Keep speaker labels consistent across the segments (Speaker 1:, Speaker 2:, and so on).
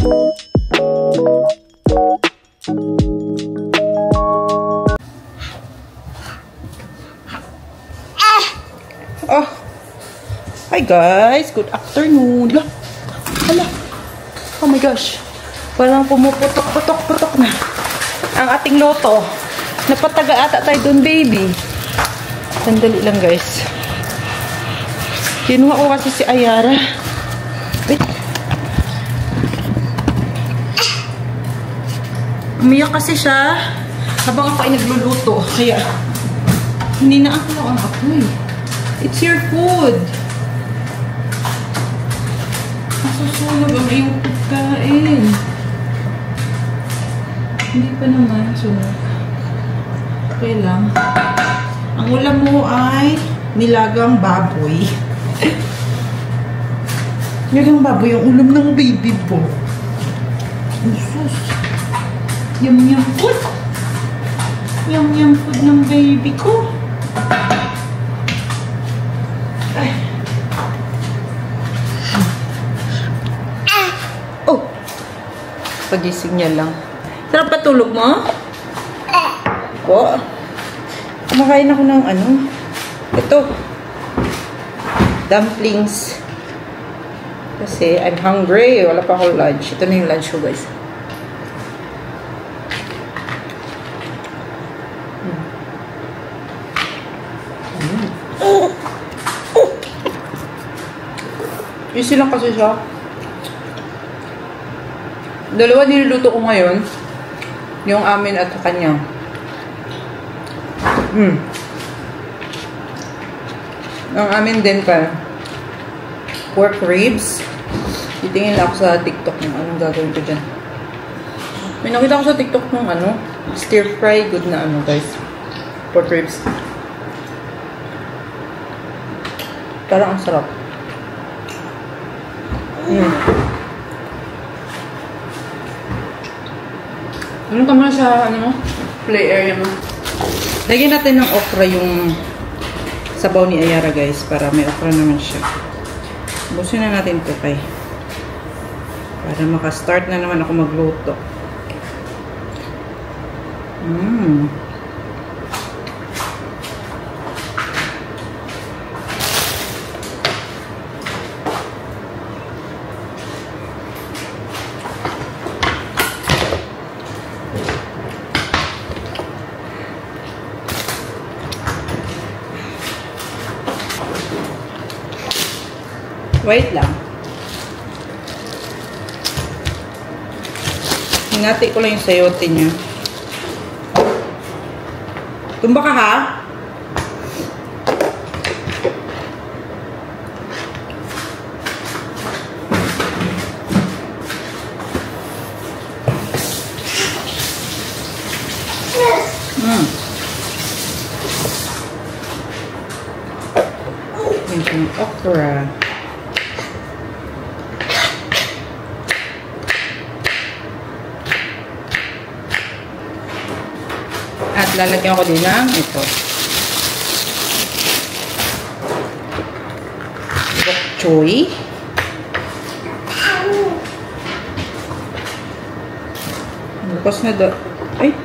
Speaker 1: Oh, hi guys, good afternoon. Hala, oh my gosh, parang pumuputok-putok-putok na ang ating loto. Napataga ata tayo dun, baby. Sandali lang guys, kinuha ko kasi si Ayara. Wait, umiyak kasi siya habang ako ay nagluluto, kaya hindi na ako ang apoy. It's your food. Masusunog ang iyong pagkain. Hindi pa naman sunog. Okay lang. Ang ulam mo ay nilagang baboy. Nilagang baboy yung ulam ng baby po. Usus. Yum-yum food. Yum-yum food ng baby ko. Oh, pagising niya lang. Sarap patulog mo? Oh, kumakain ako ng ano, ito, dumplings, kasi I'm hungry, wala pa akong lunch. Ito na yung lunch ko guys. Easy lang kasi siya. Dalawa niluluto ko ngayon. Yung amin at kanya. Ang amin din pa. Pork ribs. Titingin ako sa TikTok ng anong gagawin ko dyan. May nakita ko sa TikTok ng ano, stir fry. Good na ano guys. Pork ribs. Parang ang sarap. Ano ka muna sa ano mo? Play area mo. Lagyan natin ng okra yung sabaw ni Ayara guys, para may okra naman siya. Busin na natin ito kay para maka-start na naman ako magluto. Wait lang. Hinati ko lang yung sayote niya. Tumba ka ha? Yung okra. At lalagyan ko din ng ito. Bok choy. Bukas na do. Ay.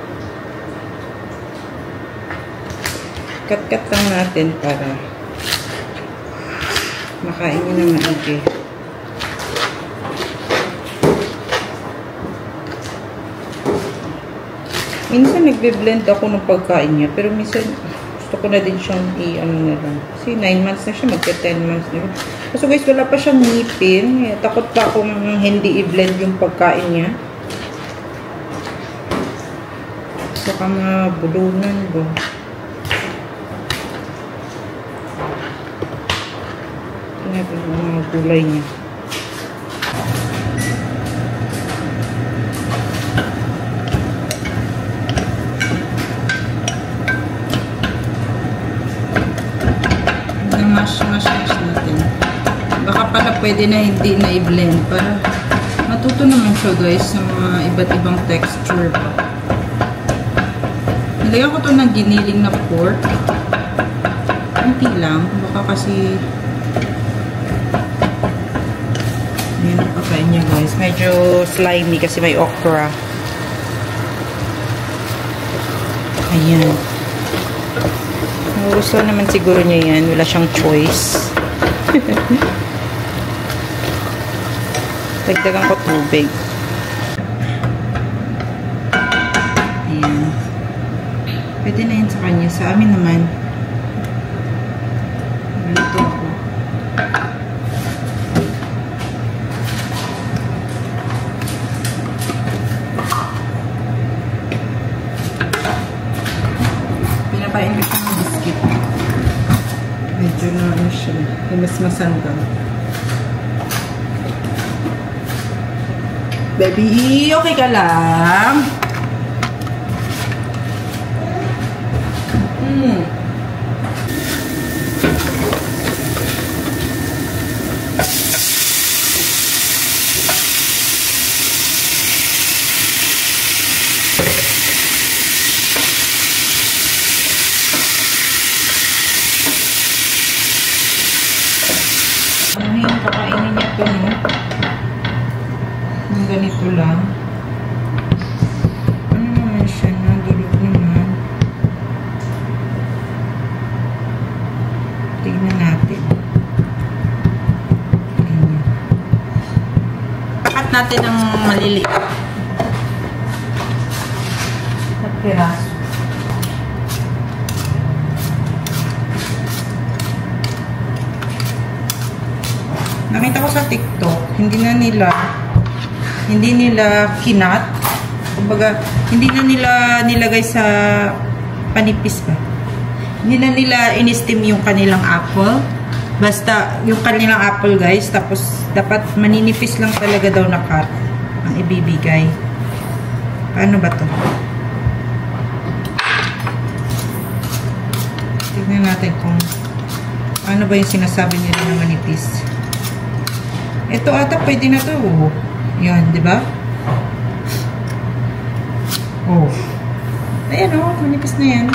Speaker 1: Cut-cut lang natin para makain nyo na maigi. Minsan nagbe-blend ako ng pagkain niya, pero minsan gusto ko na din siyang i-ano na lang. Kasi 9 months na siya, magka-10 months na rin. Kaso guys, wala pa siyang ngipin. Takot pa akong hindi i-blend yung pagkain niya. Saka mabulunan ba. Ito yung mga gulay niya. Mash natin. Baka pala pwede na hindi na i-blend para matuto naman siya guys sa mga iba't ibang texture pa. Nilagyan ko to ng giniling na pork. Kunti lang. Baka kasi Yan ang pagkain niya guys. Medyo slimy kasi may okra. Ayan. Gusto naman siguro niya yan. Wala siyang choice. Dagdagan ko tubig. Ayan. Pwede na yun sa kanya. Sa amin naman. Luto ako. Pinapain ko siya ng biscuit. Medyo na ano siya. Mas masanggang. Baby, okay ka lang? Ano yung kakainin niya ito, no? Yung ganito lang. Ano naman siya, no? Dulog naman. Tignan natin. Ganyan. Kakat natin ng maliliit. At piraso. Nakita ko sa TikTok, hindi nila kinat. Kumbaga, hindi na nila nilagay sa panipis ba? Hindi na nila in-steam yung kanilang apple. Basta, yung kanilang apple guys, tapos dapat maninipis lang talaga daw na cut ang ibibigay. Paano ba to? Tignan natin kung ano ba yung sinasabi nila na manipis. Ito ata pwede na to. Yan, di ba? Oh. Ayan oh, manipis na yan.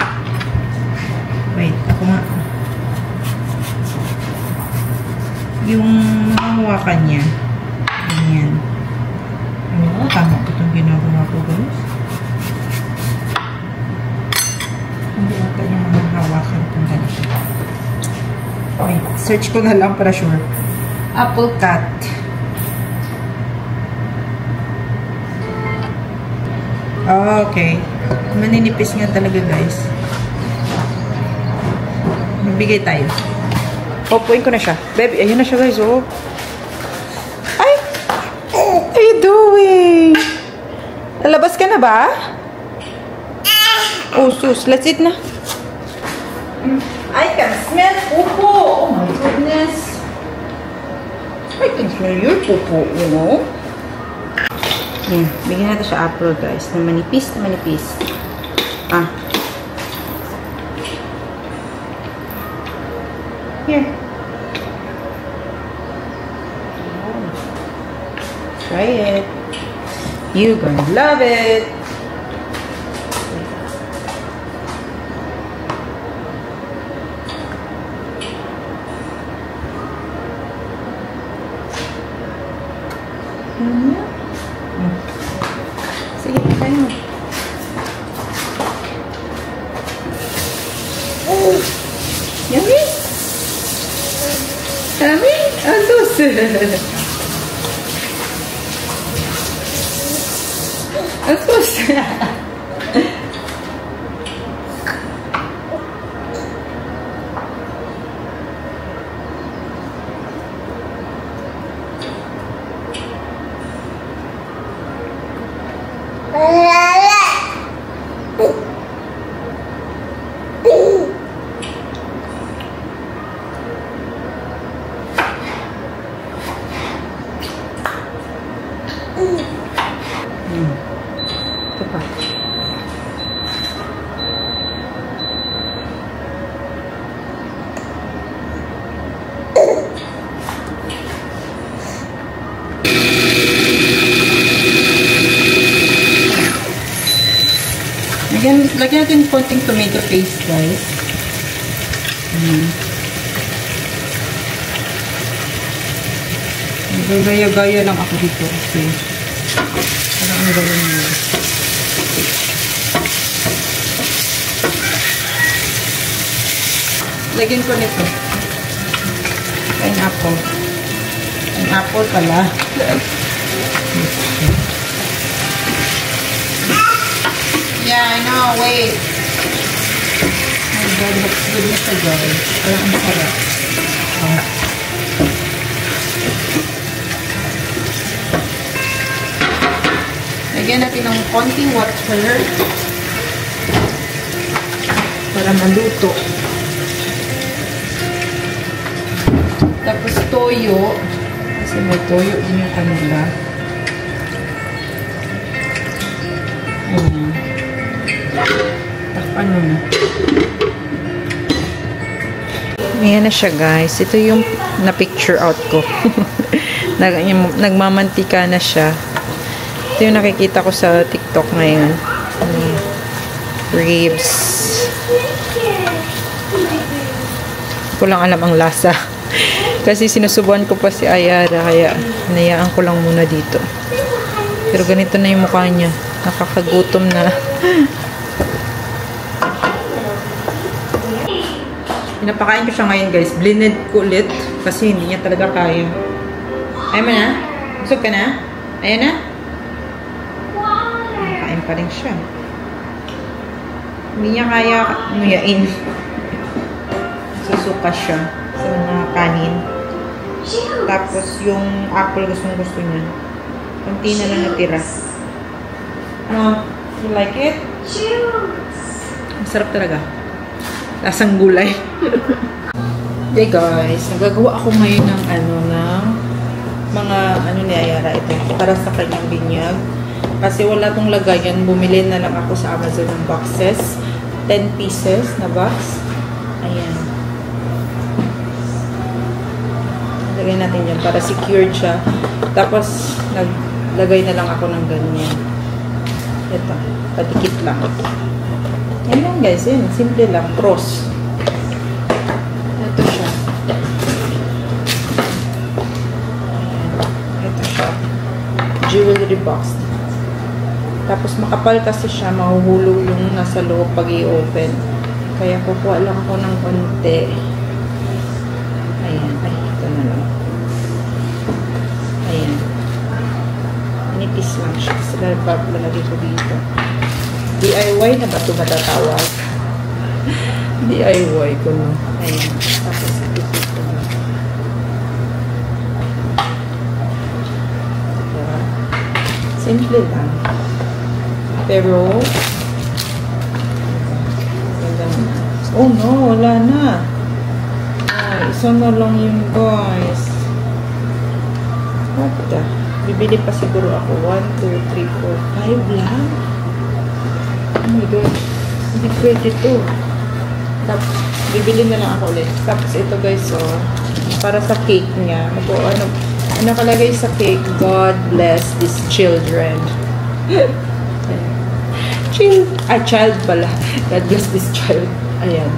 Speaker 1: Wait, ako nga. Yung mahawakan niya. Ayan. Oh, tama ko itong ginagawa ko, guys. Hindi ata yung mahawakan itong ganito. Wait, search ko na lang para sure. Apple cut. Oh, okay. Maninipis nga talaga, guys. Magbigay tayo. Opuin ko na siya. Baby, ayun na siya, guys. Oh. Ay! What are you doing? Lalabas ka na ba? Oh, sus. Let's eat na. I can smell pupo. Oh, my goodness. I can smell your pupo, you know? Yan. Bigyan natin siya apple, guys. Na manipis, na manipis. Ah. Here. Try it. You're gonna love it. Sige, tayo. Oh! Yummy! Yummy? Ang sus! Ang sus! Ito pa. Lagyan natin konting tomato paste, guys. Gaya-gaya lang ako dito. Okay. Parang ang gawin mo. Lagyan ko nito. Pineapple. Pineapple pala. Yeah, I know. Wait. Oh my God, looks good na siya, guys. Parang ang sarap. Oh. Lagyan natin ng konting water para maluto. Tapos toyo. Kasi may toyo din yung kanila. Takpan mo na. Ayan na siya, guys. Ito yung na-picture out ko. Nagmamantika na siya. Ito yung nakikita ko sa TikTok ngayon. Ribs. Ko lang alam ang lasa. Kasi sinusubuan ko pa si Ayara, kaya hinayaan ko lang muna dito. Pero ganito na yung mukha niya. Nakakagutom na. Pinapakain ko siya ngayon, guys. Blended ko ulit kasi hindi niya talaga kaya. Ayaw mo na? Busog ka na? Ayan na? Kain pa rin siya. Hindi niya kaya nguyain. Susuka siya sa mga kanin. Tapos yung apple gusto niya. Kunti na lang natira. You like it? Masarap talaga. Lasang gulay. Okay, guys, nagagawa ako ngayon ng mga ni Ayara ito para sa kanyang binyag. Kasi wala tong lagayan, bumili na lang ako sa Amazon ng boxes. 10 pieces na box. Ayan. Lagay natin yan para secured siya. Tapos, naglagay na lang ako ng ganyan. Ito, padikit lang. Yan lang, guys. Yan. Simple lang. Pros. Ito siya. Ayan. Ito siya. Jewelry box. Tapos, makapal kasi siya. Mahuhulog yung nasa loob pag i-open. Kaya, kukuha lang ako ng konti. Ayan. Ay, ito na lang. Ayan. Nipis lang siya. Kasi lalagay ko dito. DIY na ba ito matatawag? DIY ko na. Ayan. Tapos ipipit ko na. Diba? Simple lang. Pero, oh no, wala na. Ay, isa na lang yun, guys. What the? Bibili pa siguro ako. 1, 2, 3, 4, 5 lang. Oh my God. Hindi pwede ito. Tapos, bibili na lang ako ulit. Tapos, ito guys, so, para sa cake niya. Ano nakalagay sa cake? God bless these children. Child pala. God bless this child. Ayan.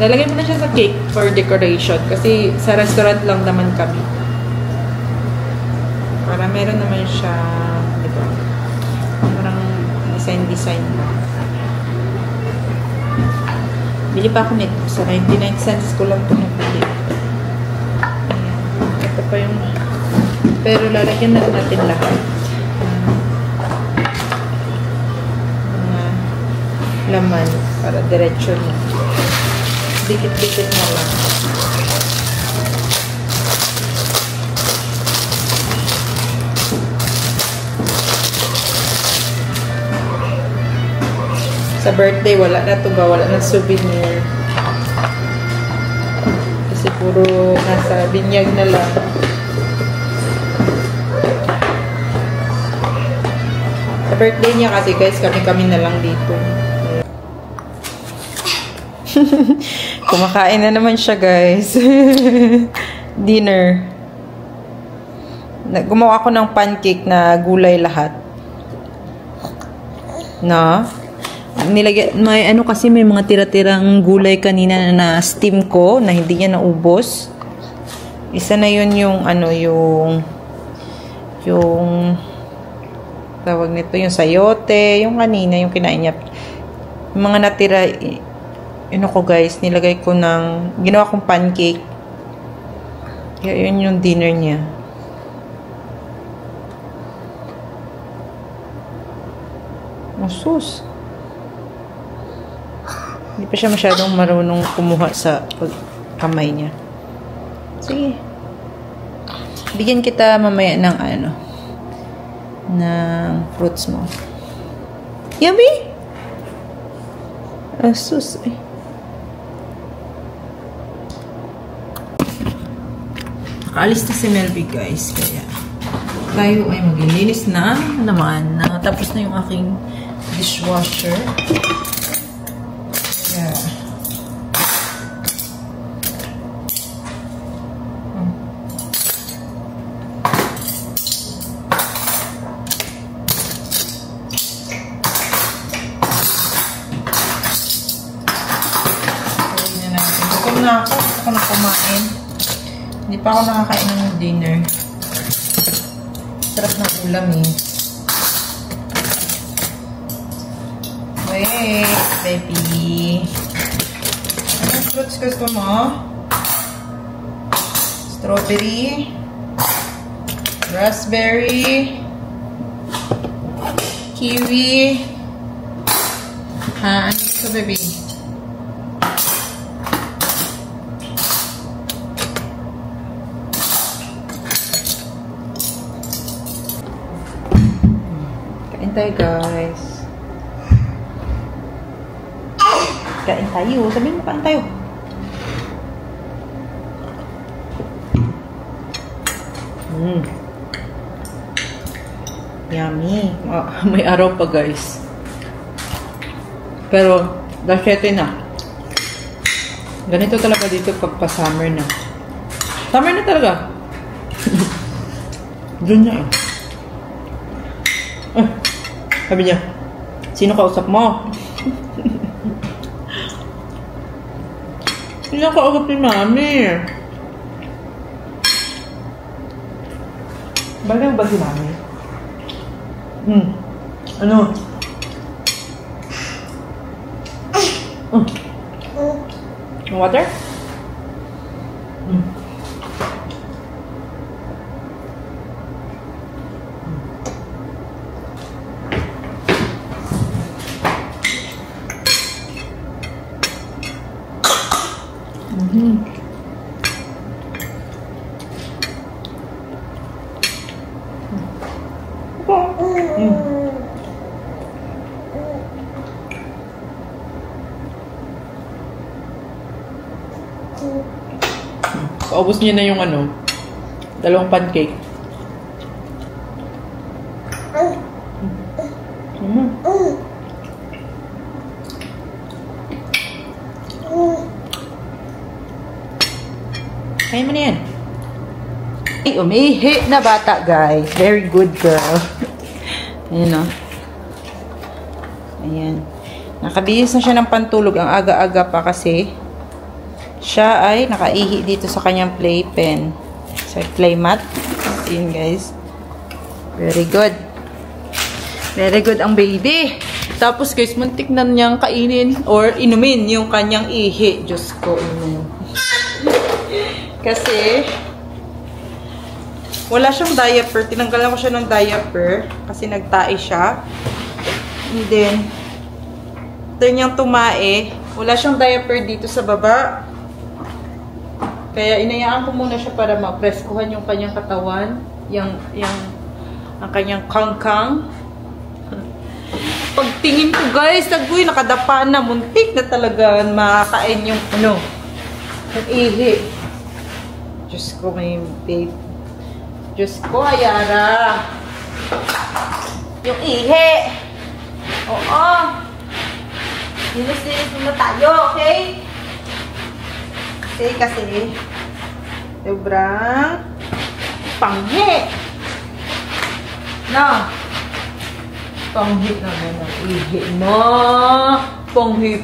Speaker 1: Lalagay mo na siya sa cake for decoration. Kasi, sa restaurant lang naman kami. Para meron naman siya, diba? Parang design na. Bili pa ako nito. Sa 99 cents ko lang ito nabili. Ayan. Ito pa yung... Pero lalagyan na natin lahat. Mga laman para diretso na. Dikit-dikit na lang. Sa birthday, wala na ito ba? Wala na souvenir. Kasi puro nasa binyag na lang. Sa birthday niya kasi guys, kami-kami na lang dito. Kumakain na naman siya guys. Dinner. Gumawa ako ng pancake na gulay lahat. Na? Nilagyan, may ano kasi may mga tira-tirang gulay kanina na steam ko na hindi niya naubos. Isa na yun yung ano yung yung tawag nito, yung sayote, yung kanina, yung kinain niya. Yung mga natira, yun ako guys, nilagay ko ng, ginawa kong pancake. Kaya yun yung dinner niya. Oh, sus. Hindi pa siya masyadong marunong kumuha sa kamay niya. Sige. Bigyan kita mamaya ng ano, ng fruits mo. Yummy! Sus. Nakaalis na si Melby guys. Kaya tayo ay maglilinis na naman. Tapos na yung aking dishwasher. Kaya ako na kumain. Hindi pa ako nakakain ng dinner. Sarap ng ulam eh. Wait, baby. Anong fruits gusto mo? Strawberry. Raspberry. Kiwi. Ha? Ano gusto, baby? Tayo guys. Kain tayo. Sabihin mo, kain tayo. Yummy. Oh, may araw pa guys. Pero, dahil na. Ganito talaga dito pag pa-summer na. Summer na talaga. June na eh. Sabi niya, sino kausap mo? Sino kausap ni Mami? Bagay ba si Mami? Ano? Water? Paubos niya na yung ano, dalawang pancake. Kaya mo na yan. Ay, umihi na bata, guys. Very good girl. Ayan, o. Ayan. Nakabihis na siya ng pantulog. Ang aga-aga pa kasi siya ay nakaihi dito sa kanyang playpen. Sa playmat. Ayan, guys. Very good. Very good ang baby. Tapos, guys, muntik na niyang kainin or inumin yung kanyang ihi. Diyos ko, inumin. Kasi wala siyang diaper. Tinanggalan ko siya ng diaper kasi nagtae siya. And then after niyang tumae, wala siyang diaper dito sa baba. Kaya inayaan ko muna siya para mapreskuhan yung kanyang katawan, ang kanyang kangkang. Pagtingin ko, guys, tagoy, nakadapa na, muntik na talaga makakain yung ano, yung ihi. Diyos ko, may babe. Diyos ko, Ayara. Yung ihi. Oo. Linis-linis muna tayo, okay? Kasi, sobrang panghi. No. Panghi naman ang ihi mo. Panghi.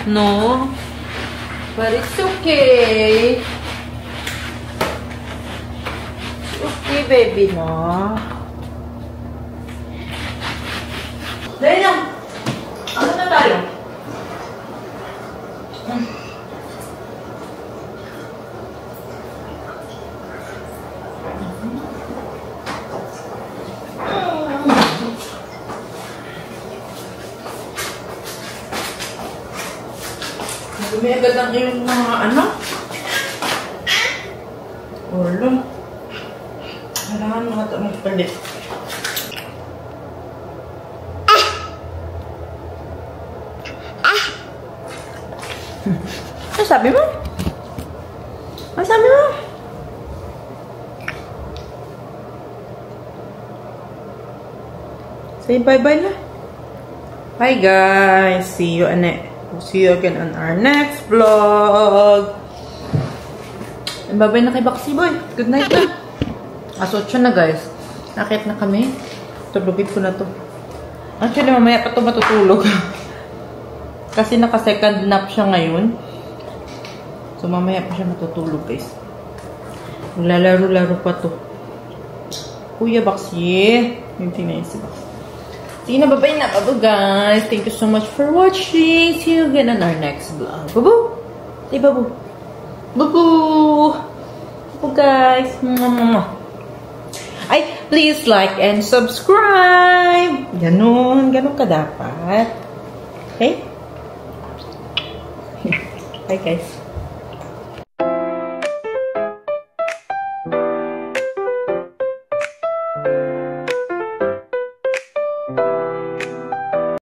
Speaker 1: No. But it's okay. baby na. Dahil lang. Ano na tayo? Dumi agad ang iyong mga ano? Ulo. Kailangan mga ito magpalit. Ano sabi mo? Ano sabi mo? Say bye-bye na. Bye guys. See you again on our next vlog. Bye-bye na kay Baxi Boy. Good night na. Asotso na guys. Nakit na kami. Tulugin ko na to. Actually, mamaya pa to matutulog. Kasi naka-second nap siya ngayon. So, mamaya pa siya matutulog guys. Maglalaro-laro pa to. Kuya Baxi. Yung tingnan si Baxi. Sige na, bye-bye na. Bye-bye guys. Thank you so much for watching. See you again on our next vlog. Bye-bye. Say bye-bye. Bye-bye. Bye guys. Ay, please like and subscribe. Ganun ka dapat. Okay? Bye guys.